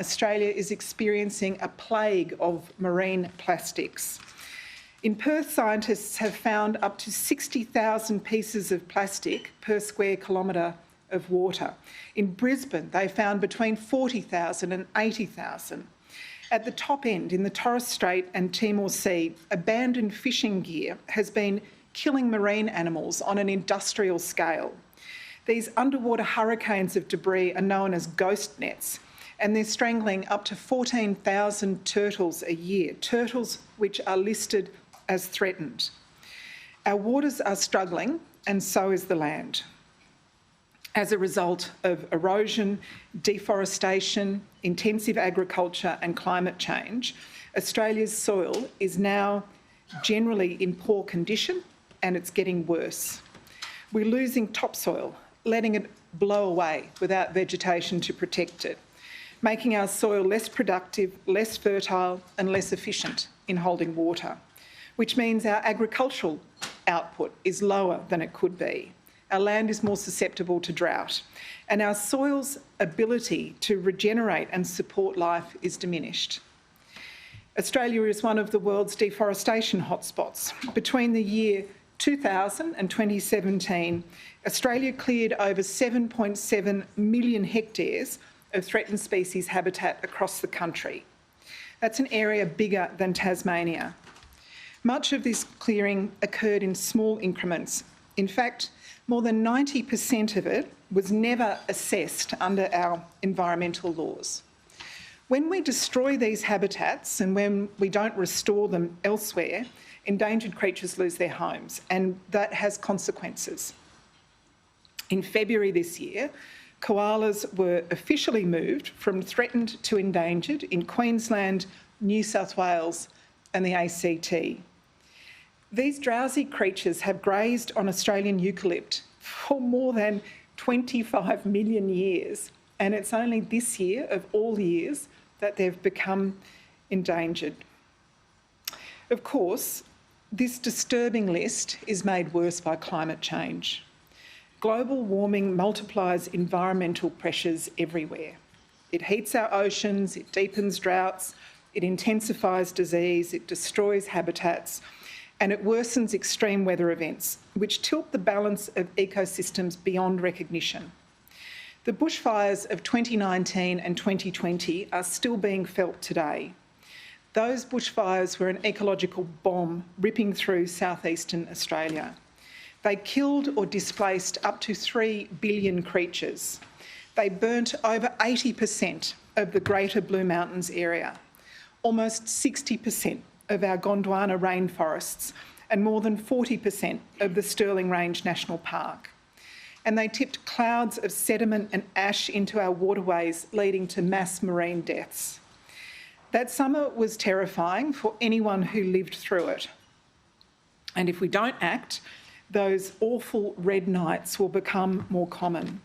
Australia is experiencing a plague of marine plastics. In Perth, scientists have found up to 60,000 pieces of plastic per square kilometre of water. In Brisbane, they found between 40,000 and 80,000. At the top end, in the Torres Strait and Timor Sea, abandoned fishing gear has been killing marine animals on an industrial scale. These underwater hurricanes of debris are known as ghost nets, and they're strangling up to 14,000 turtles a year, turtles which are listed as threatened. Our waters are struggling, and so is the land. As a result of erosion, deforestation, intensive agriculture and climate change, Australia's soil is now generally in poor condition, and it's getting worse. We're losing topsoil, letting it blow away without vegetation to protect it, making our soil less productive, less fertile and less efficient in holding water, which means our agricultural output is lower than it could be. Our land is more susceptible to drought, and our soil's ability to regenerate and support life is diminished. Australia is one of the world's deforestation hotspots. Between the year 2000 and 2017, Australia cleared over 7.7 million hectares of threatened species habitat across the country. That's an area bigger than Tasmania. Much of this clearing occurred in small increments. In fact, more than 90% of it was never assessed under our environmental laws. When we destroy these habitats and when we don't restore them elsewhere, endangered creatures lose their homes, and that has consequences. In February this year, koalas were officially moved from threatened to endangered in Queensland, New South Wales and the ACT. These drowsy creatures have grazed on Australian eucalypt for more than 25 million years, and it's only this year, of all years, that they've become endangered. Of course, this disturbing list is made worse by climate change. Global warming multiplies environmental pressures everywhere. It heats our oceans, it deepens droughts, it intensifies disease, it destroys habitats, and it worsens extreme weather events, which tilt the balance of ecosystems beyond recognition. The bushfires of 2019 and 2020 are still being felt today. Those bushfires were an ecological bomb ripping through southeastern Australia. They killed or displaced up to 3 billion creatures. They burnt over 80% of the Greater Blue Mountains area, almost 60% of our Gondwana rainforests, and more than 40% of the Stirling Range National Park. And they tipped clouds of sediment and ash into our waterways, leading to mass marine deaths. That summer was terrifying for anyone who lived through it. And if we don't act, those awful red nights will become more common.